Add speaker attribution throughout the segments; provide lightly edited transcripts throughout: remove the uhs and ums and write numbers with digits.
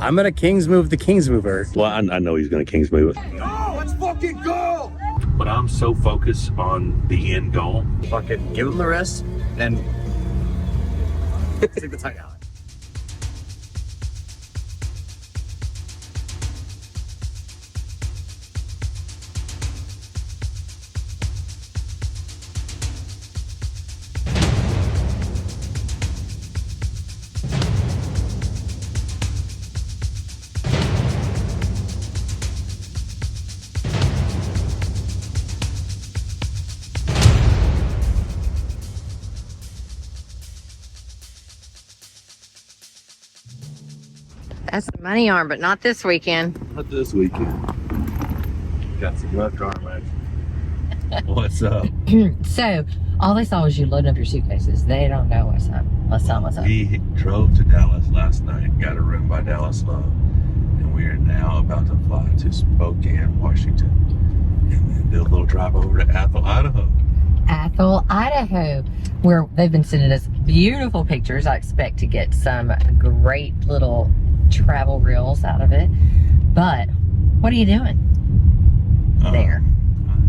Speaker 1: I'm gonna Kings move the Kings mover.
Speaker 2: Well, I know he's gonna Kings move it.
Speaker 3: Go! Let's fucking go!
Speaker 2: But I'm so focused on the end goal.
Speaker 1: Fucking give him the rest and take the time out.
Speaker 4: That's the money arm, but not this weekend.
Speaker 2: Not this weekend. Got some left arm action. What's up?
Speaker 4: So, all they saw was you loading up your suitcases. They don't know what's up. Let's tell them what's up.
Speaker 2: We drove to Dallas last night, got a room by Dallas Love, and we are now about to fly to Spokane, Washington, and then do a little drive over to Athol, Idaho.
Speaker 4: Athol, Idaho, where they've been sending us beautiful pictures. I expect to get some great little travel reels out of it. But what are you doing there?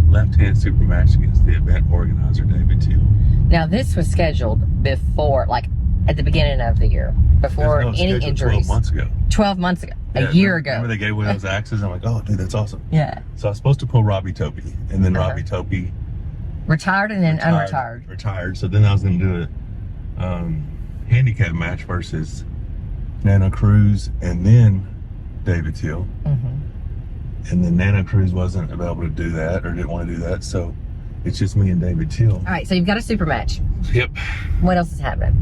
Speaker 2: Left-hand supermatch against the event organizer, David Teal.
Speaker 4: Now, this was scheduled before, like at the beginning of the year, before any injuries.
Speaker 2: 12 months ago.
Speaker 4: 12 months ago.
Speaker 2: Yeah,
Speaker 4: a year ago.
Speaker 2: Remember they gave away those axes? I'm like, oh, dude, that's awesome.
Speaker 4: Yeah.
Speaker 2: So I was supposed to pull Robbie Topi, and then Robbie Topi
Speaker 4: retired and then unretired.
Speaker 2: Retired. So then I was going to do a handicap match versus Nana Cruz and then David Teal. And then Nana Cruz wasn't able to do that or didn't want to do that. So it's just me and David Teal.
Speaker 4: All right, so you've got a super match.
Speaker 2: Yep.
Speaker 4: What else is happening?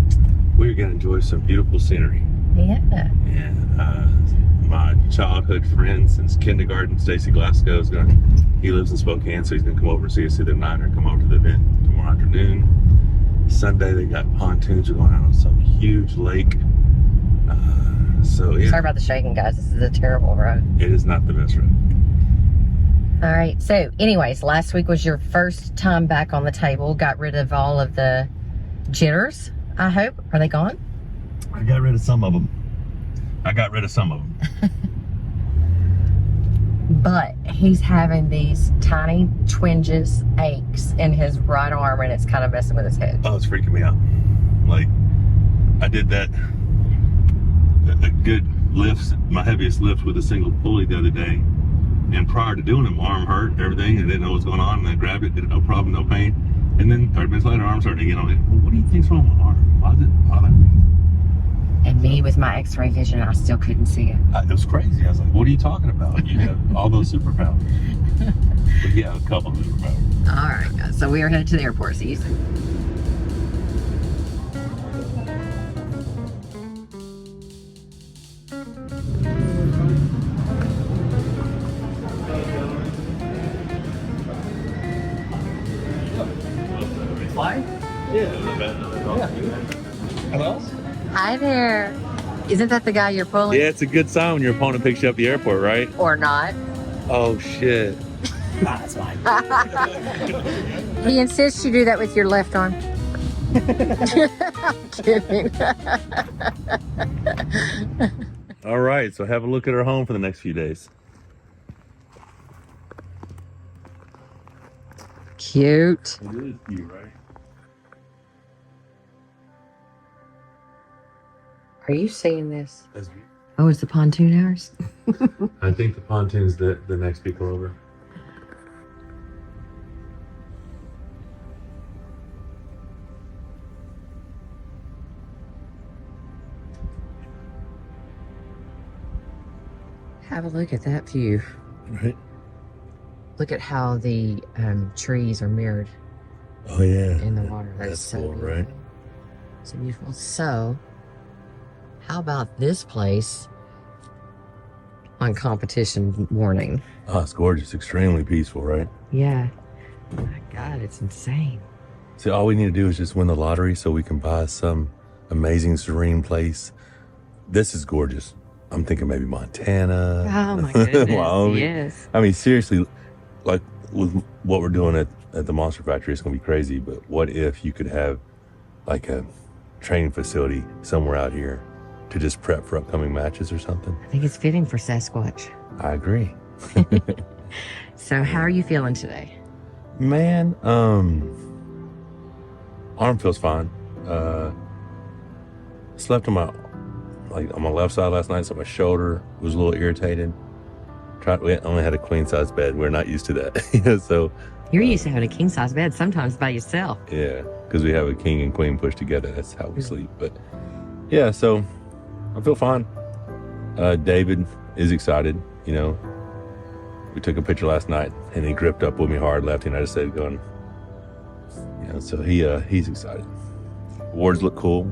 Speaker 2: We're going to enjoy some beautiful scenery.
Speaker 4: Yeah.
Speaker 2: And my childhood friend since kindergarten, Stacy Glasgow, he lives in Spokane, so he's going to come over and see us either tonight or come over to the event tomorrow afternoon. Sunday, they got pontoons going out on some huge lake. So, yeah.
Speaker 4: Sorry about the shaking, guys. This is a terrible road.
Speaker 2: It is not the best road.
Speaker 4: All right. So, anyways, last week was your first time back on the table. Got rid of all of the jitters, I hope. Are they gone?
Speaker 2: I got rid of some of them.
Speaker 4: But he's having these tiny twinges, aches in his right arm, and it's kind of messing with his head.
Speaker 2: Oh, it's freaking me out. Like, I did that, a good lift, my heaviest lift with a single pulley the other day. And prior to doing it, my arm hurt, everything. I didn't know what's going on. And I grabbed it, did it, no problem, no pain. And then 30 minutes later, arm started to get on it. Well, what do you think's wrong with my arm? Why is it bothering me?
Speaker 4: And me with my x-ray vision, I still couldn't see it.
Speaker 2: It was crazy. I was like, what are you talking about? You have all those superpowers. But yeah, a couple of superpowers.
Speaker 4: All right, guys. So we are headed to the airport. See you soon.
Speaker 2: Hello?
Speaker 4: Hi there. Isn't that the guy you're pulling?
Speaker 2: Yeah, it's a good sign when your opponent picks you up at the airport, right?
Speaker 4: Or not?
Speaker 2: Oh, shit.
Speaker 1: That's fine.
Speaker 4: He insists you do that with your left arm. I'm kidding.
Speaker 2: All right, so have a look at our home for the next few days.
Speaker 4: Cute.
Speaker 2: It is cute, right?
Speaker 4: Are you seeing this? Oh, it's the pontoon hours?
Speaker 2: I think the pontoon's the next people over.
Speaker 4: Have a look at that view.
Speaker 2: Right.
Speaker 4: Look at how the trees are mirrored
Speaker 2: Oh, yeah.
Speaker 4: in the water. That's
Speaker 2: That's
Speaker 4: so
Speaker 2: cool,
Speaker 4: beautiful.
Speaker 2: right?
Speaker 4: So beautiful. So, how about this place on competition warning?
Speaker 2: Oh, it's gorgeous. Extremely peaceful, right?
Speaker 4: Yeah. Oh my God, it's insane.
Speaker 2: See, all we need to do is just win the lottery so we can buy some amazing, serene place. This is gorgeous. I'm thinking maybe Montana.
Speaker 4: Oh my goodness.
Speaker 2: Wyoming.
Speaker 4: Yes.
Speaker 2: I mean, seriously, like with what we're doing at the Monster Factory, it's going to be crazy. But what if you could have like a training facility somewhere out here to just prep for upcoming matches or something.
Speaker 4: I think it's fitting for Sasquatch.
Speaker 2: I agree.
Speaker 4: So how are you feeling today?
Speaker 2: Man, arm feels fine. Slept on my left side last night, so my shoulder was a little irritated. We only had a queen size bed. We're not used to that. So
Speaker 4: You're used to having a king size bed sometimes by yourself.
Speaker 2: yeah, because we have a king and queen pushed together. That's how we sleep. But yeah, so I feel fine. David is excited. You know, we took a picture last night and he gripped up with me hard, left and I just said going, you know, so he's excited. Awards look cool.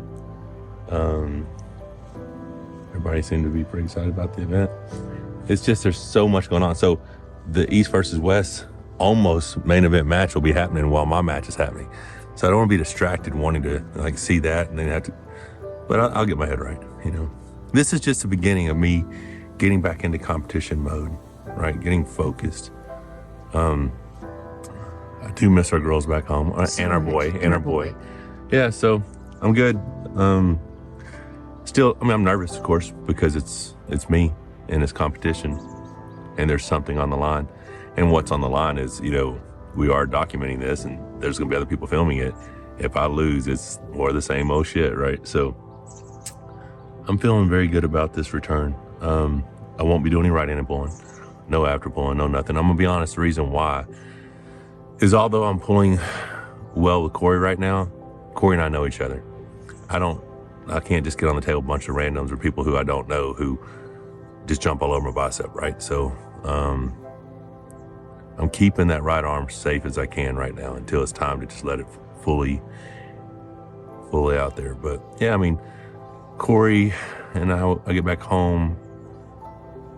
Speaker 2: Everybody seemed to be pretty excited about the event. It's just there's so much going on. So the East versus West almost main event match will be happening while my match is happening. So I don't want to be distracted wanting to like see that and then have to, but I'll get my head right, you know. This is just the beginning of me getting back into competition mode, right? Getting focused. I do miss our girls back home and our boy. Yeah, so I'm good. Still, I mean, I'm nervous, of course, because it's me and it's competition and there's something on the line. And what's on the line is, you know, we are documenting this and there's going to be other people filming it. If I lose, it's more of the same old shit, right? So I'm feeling very good about this return. I won't be doing any right-handed pulling, no after pulling, no nothing. I'm going to be honest, the reason why is although I'm pulling well with Corey right now, Corey and I know each other. I can't just get on the table a bunch of randoms or people who I don't know who just jump all over my bicep, right? So I'm keeping that right arm safe as I can right now until it's time to just let it fully out there. But yeah, I mean, Corey and I get back home.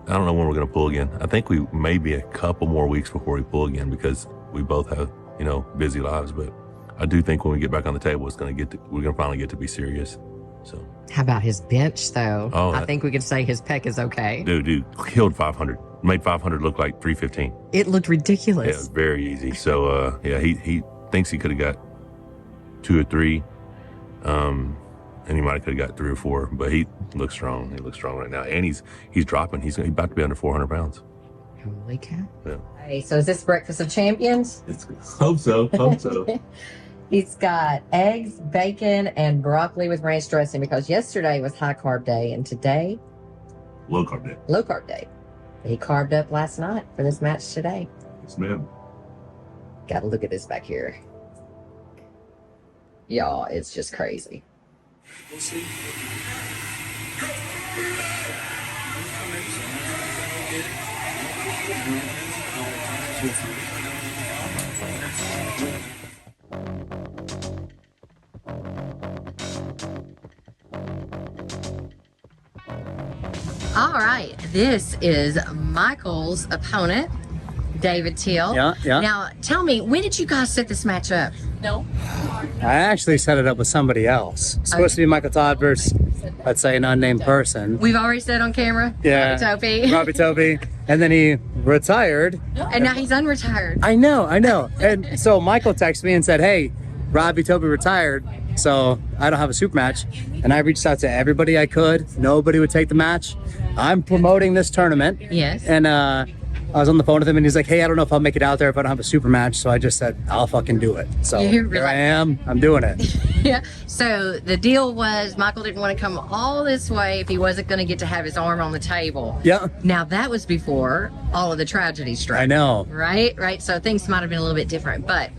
Speaker 2: I don't know when we're going to pull again. I think we may be a couple more weeks before we pull again because we both have, you know, busy lives. But I do think when we get back on the table, we're going to finally get to be serious. So
Speaker 4: How about his bench, though?
Speaker 2: Oh,
Speaker 4: I think we could say his pec is okay.
Speaker 2: dude killed 500, made 500 look like 315.
Speaker 4: It looked ridiculous.
Speaker 2: Yeah, it was very easy. So yeah, he thinks he could have got 2 or 3, and he might have could have got 3 or 4. But he looks strong. He looks strong right now, and he's dropping. He's about to be under 400 pounds.
Speaker 4: Holy cow.
Speaker 2: Yeah.
Speaker 4: Hey, so is this Breakfast of Champions?
Speaker 2: Hope so.
Speaker 4: He's got eggs, bacon, and broccoli with ranch dressing because yesterday was high carb day and today,
Speaker 2: Low carb day.
Speaker 4: low carb day. He carved up last night for this match today.
Speaker 2: Yes, ma'am.
Speaker 4: Gotta look at this back here. Y'all, it's just crazy. All right, this is Michael's opponent, David Teal.
Speaker 1: Yeah.
Speaker 4: Now, tell me, when did you guys set this match up?
Speaker 1: I actually set it up with somebody else. It's supposed to be Michael Todd versus, let's say, an unnamed person.
Speaker 4: We've already said on camera.
Speaker 1: Yeah.
Speaker 4: Toby.
Speaker 1: Robbie Toby. And then he retired.
Speaker 4: And now he's unretired.
Speaker 1: I know. And so Michael texted me and said, hey, Robbie Toby retired, so I don't have a super match. And I reached out to everybody I could. Nobody would take the match. I'm promoting this tournament.
Speaker 4: Yes.
Speaker 1: And I was on the phone with him and he's like, hey, I don't know if I'll make it out there if I don't have a super match. So I just said, I'll fucking do it. So
Speaker 4: You're
Speaker 1: here
Speaker 4: like-
Speaker 1: I am. I'm doing it.
Speaker 4: Yeah. So the deal was Michael didn't want to come all this way if he wasn't going to get to have his arm on the table.
Speaker 1: Yeah,
Speaker 4: Now that was before all of the tragedy struck.
Speaker 1: I know.
Speaker 4: Right. So things might have been a little bit different, but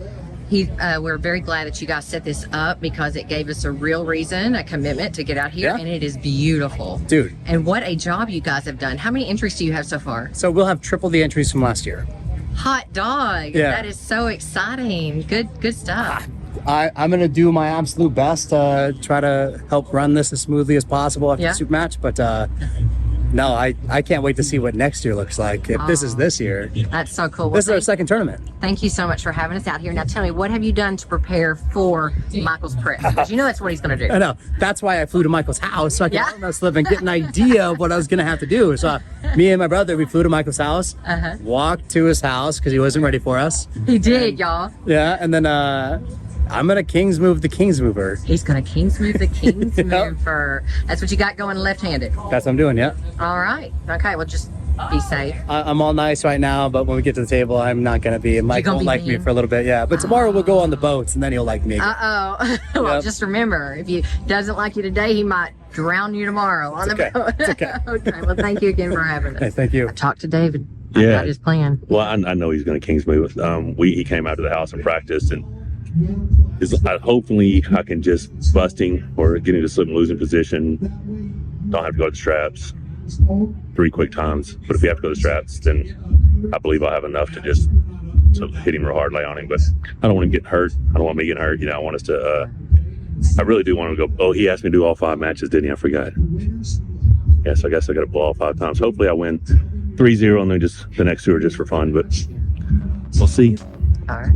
Speaker 4: we're very glad that you guys set this up because it gave us a real reason, a commitment to get out here,
Speaker 1: Yeah.
Speaker 4: and it is beautiful.
Speaker 1: Dude.
Speaker 4: And what a job you guys have done. How many entries do you have so far?
Speaker 1: So we'll have triple the entries from last year.
Speaker 4: Hot dog.
Speaker 1: Yeah.
Speaker 4: That is so exciting. Good stuff.
Speaker 1: I'm going to do my absolute best to try to help run this as smoothly as possible after
Speaker 4: Yeah.
Speaker 1: the super match. But no, I can't wait to see what next year looks like. If this is this year,
Speaker 4: That's so cool. Well,
Speaker 1: this is our second tournament.
Speaker 4: thank you so much for having us out here. Now tell me, what have you done to prepare for Michael's prep? Because you know that's what he's going to do.
Speaker 1: I know. That's why I flew to Michael's house so I could
Speaker 4: Yeah.
Speaker 1: arm wrestle and get an idea of what I was going to have to do. So me and my brother, we flew to Michael's house, walked to his house because he wasn't ready for us.
Speaker 4: He did, y'all.
Speaker 1: Yeah, and then I'm gonna Kings move the Kings mover.
Speaker 4: He's gonna Kings move the Kings mover. That's what you got going left-handed.
Speaker 1: That's what I'm doing, yeah.
Speaker 4: All right. Okay, well, just be safe.
Speaker 1: I'm all nice right now, but when we get to the table, I'm not gonna be. Mike won't like me for a little bit, yeah. But tomorrow we'll go on the boats, and then he'll like me.
Speaker 4: Uh-oh. Well, just remember, if he doesn't like you today, he might drown you tomorrow on the boat.
Speaker 1: It's okay.
Speaker 4: Okay, well, thank you again for having us.
Speaker 1: Hey, thank you.
Speaker 4: I talked to David. I
Speaker 2: Yeah.
Speaker 4: got his plan.
Speaker 2: Well, I know he's going to Kings move. He came out to the house and practiced, and hopefully I can just busting or getting to slip and losing position. Don't have to go to the straps 3 quick times. But if you have to go to the straps, then I believe I'll have enough to just hit him real hard, lay on him. But I don't want him getting hurt. I don't want me getting hurt. I want us to. I really do want him to go. Oh, he asked me to do all 5 matches, didn't he? I forgot. Yes, I guess I got to blow all 5 times. Hopefully I win 3-0, and then just the next 2 are just for fun. But we'll see.
Speaker 4: All right.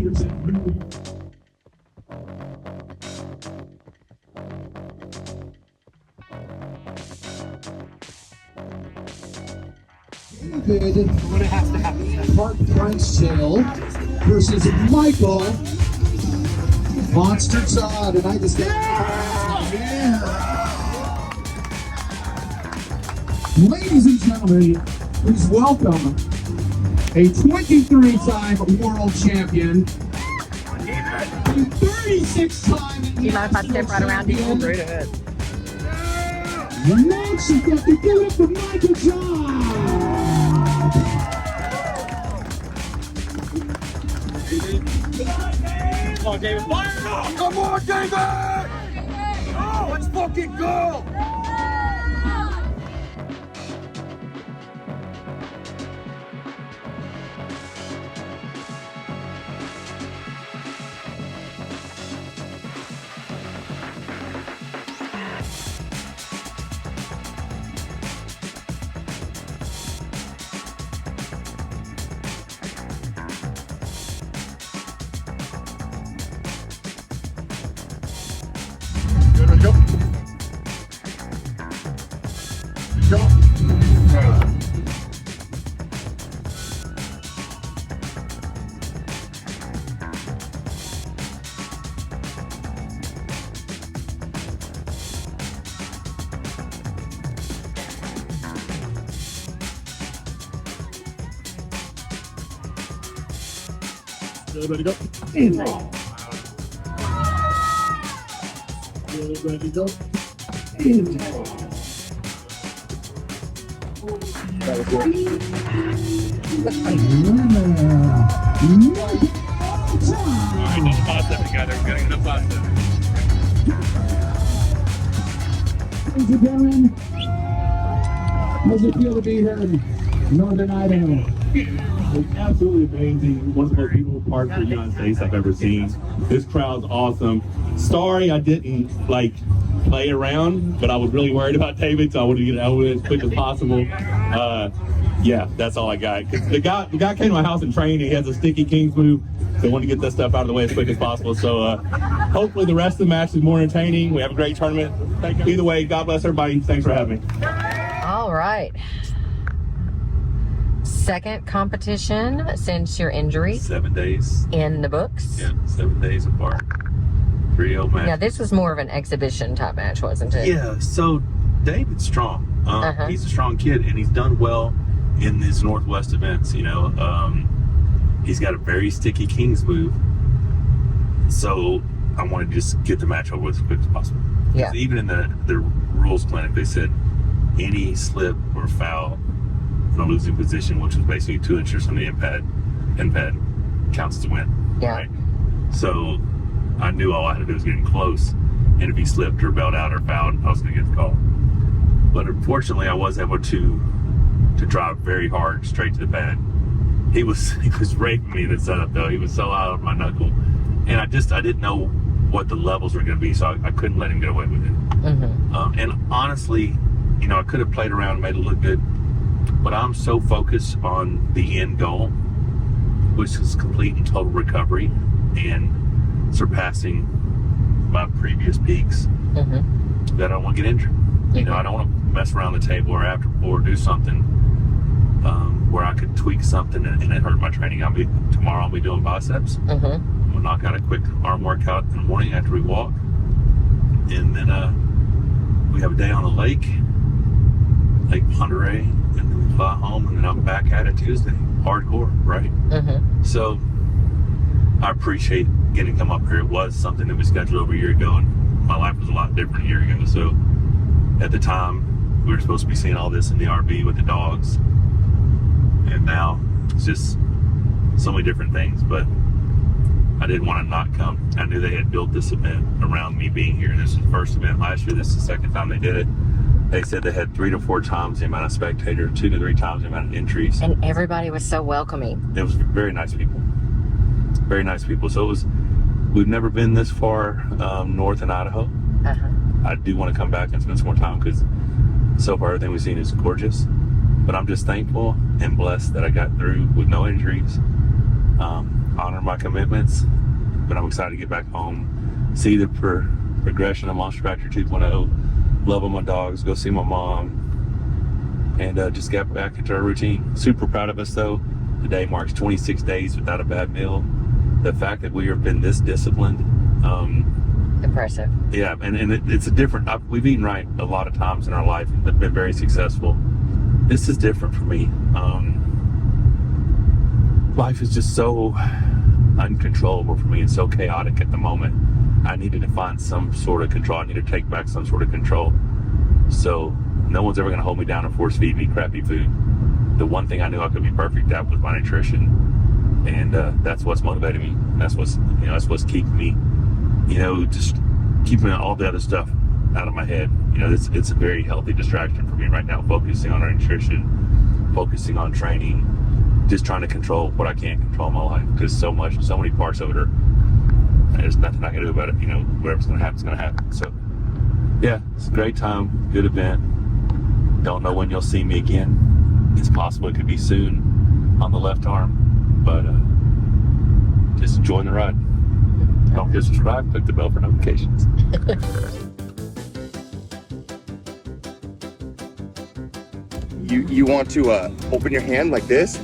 Speaker 3: David Mark Hill versus Michael Monster Todd, and I just Ladies and gentlemen, please welcome a 23-time world champion, a 36-time.
Speaker 4: Do you mind if I step right around you?
Speaker 1: Straight ahead.
Speaker 3: Next, you've got to give it for Michael Todd.
Speaker 2: Come on, David. Fire it up!
Speaker 3: Come on, David! Oh, let's fucking go! Go. Everybody go. Everybody go. That was good.
Speaker 2: Alright, no pasta together. We're getting enough pasta.
Speaker 3: Ladies and gentlemen, how's it feel to be here in Northern Idaho?
Speaker 5: It's absolutely amazing. One of the most beautiful parts of the United States I've ever seen. This crowd's awesome. Sorry I didn't play around, but I was really worried about David, so I wanted to get it out as quick as possible. Yeah, that's all I got. The guy came to my house and trained. He has a sticky Kings move, so I wanted to get that stuff out of the way as quick as possible. So hopefully the rest of the match is more entertaining. We have a great tournament. Either way, God bless everybody. Thanks for having me.
Speaker 4: All right. Second competition since your injury
Speaker 2: 7 days.
Speaker 4: in the books.
Speaker 2: Yeah, 7 days apart. 3-0 match.
Speaker 4: Now, this was more of an exhibition type match, wasn't it?
Speaker 2: Yeah, so David's strong. He's a strong kid, and he's done well in these Northwest events. He's got a very sticky Kings move. So I wanted to just get the match over with as quick as possible.
Speaker 4: Yeah.
Speaker 2: Even in the rules clinic, they said any slip or foul in a losing position, which was basically 2 inches from the end pad, counts as a win.
Speaker 4: Yeah.
Speaker 2: Right? So I knew all I had to do was get him close, and if he slipped or bailed out or fouled, I was going to get the call. But unfortunately, I was able to drive very hard straight to the pad. He was raping me in the setup though. He was so out of my knuckle, and I didn't know what the levels were going to be, so I couldn't let him get away with it.
Speaker 4: Mm-hmm.
Speaker 2: And honestly, I could have played around and made it look good, but I'm so focused on the end goal, which is complete and total recovery and surpassing my previous peaks, that I don't want to get injured. I don't want to mess around the table or after or do something where I could tweak something and it hurt my training. Tomorrow I'll be doing biceps. We'll knock out a quick arm workout in the morning after we walk, and then we have a day on the Lake Monterey, and then we fly home, and then I'm back at it Tuesday, hardcore, right? So I appreciate getting to come up here. It was something that we scheduled over a year ago, and my life was a lot different a year ago. So at the time, we were supposed to be seeing all this in the RV with the dogs, and now it's just so many different things. But I didn't want to not come. I knew they had built this event around me being here. This is the first event last year. This is the second time they did it. They said they had 3 to 4 times the amount of spectators, 2 to 3 times the amount of entries.
Speaker 4: And everybody was so welcoming.
Speaker 2: It was very nice people. Very nice people. So we've never been this far north in Idaho. I do want to come back and spend some more time because so far everything we've seen is gorgeous. But I'm just thankful and blessed that I got through with no injuries. Honor my commitments, but I'm excited to get back home, see the progression of Monster Factory 2.0, love on my dogs, go see my mom, and just get back into our routine. Super proud of us though. Today marks 26 days without a bad meal. The fact that we have been this disciplined,
Speaker 4: impressive.
Speaker 2: Yeah, and it's a different, we've eaten right a lot of times in our life and been very successful. This is different for me. Life is just so uncontrollable for me and so chaotic at the moment. I needed to find some sort of control. I need to take back some sort of control. So no one's ever going to hold me down and force feed me crappy food. The one thing I knew I could be perfect at was my nutrition, and that's what's motivating me. That's what's keeping me, just keeping all the other stuff out of my head. It's a very healthy distraction for me right now. Focusing on our nutrition, focusing on training. Just trying to control what I can't control in my life, because so many parts of it are, there's nothing I can do about it. Whatever's going to happen is going to happen. So yeah, it's a great time, good event. Don't know when you'll see me again. It's possible it could be soon on the left arm, but just enjoying the ride. Don't forget to subscribe, click the bell for notifications.
Speaker 6: You want to open your hand like this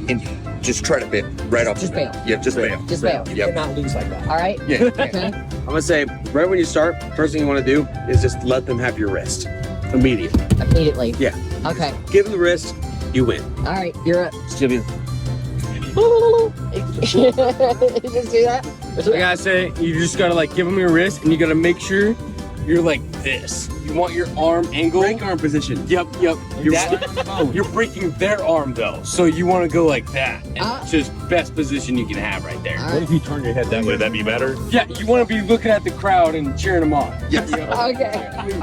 Speaker 6: and just try to bail right off.
Speaker 4: Just bail.
Speaker 6: Yeah, just bail.
Speaker 4: Just bail.
Speaker 6: Yep.
Speaker 7: Cannot lose like that.
Speaker 4: All right?
Speaker 6: Yeah.
Speaker 4: Okay.
Speaker 7: I'm gonna say, right when you start, first thing you want to do is just let them have your wrist. Immediately.
Speaker 4: Immediately.
Speaker 7: Yeah.
Speaker 4: Okay.
Speaker 7: Give them the wrist, you win.
Speaker 4: All right, you're up.
Speaker 7: Just give you.
Speaker 4: Just do that?
Speaker 8: I gotta say, you just gotta give them your wrist, and you gotta make sure you're like this. You want your arm angle.
Speaker 7: Break arm position.
Speaker 8: Yep. You're breaking their arm though, so you want to go like that. And it's just best position you can have right there.
Speaker 2: What if you turn your head that way? Would that be better?
Speaker 8: Yeah, you want to be looking at the crowd and cheering them on.
Speaker 6: Yeah.
Speaker 4: Okay.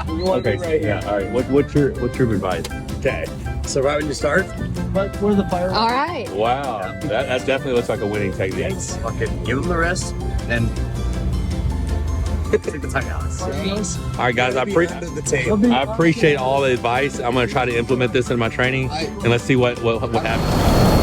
Speaker 8: You want to be right here.
Speaker 2: All right. What's your advice?
Speaker 7: Okay. So right when you start,
Speaker 8: Where's the fire?
Speaker 4: All right.
Speaker 2: Wow, that definitely looks like a winning technique.
Speaker 7: okay, give them the wrist, and take the time out.
Speaker 2: All right, guys, I appreciate all the advice. I'm going to try to implement this in my training, and let's see what happens.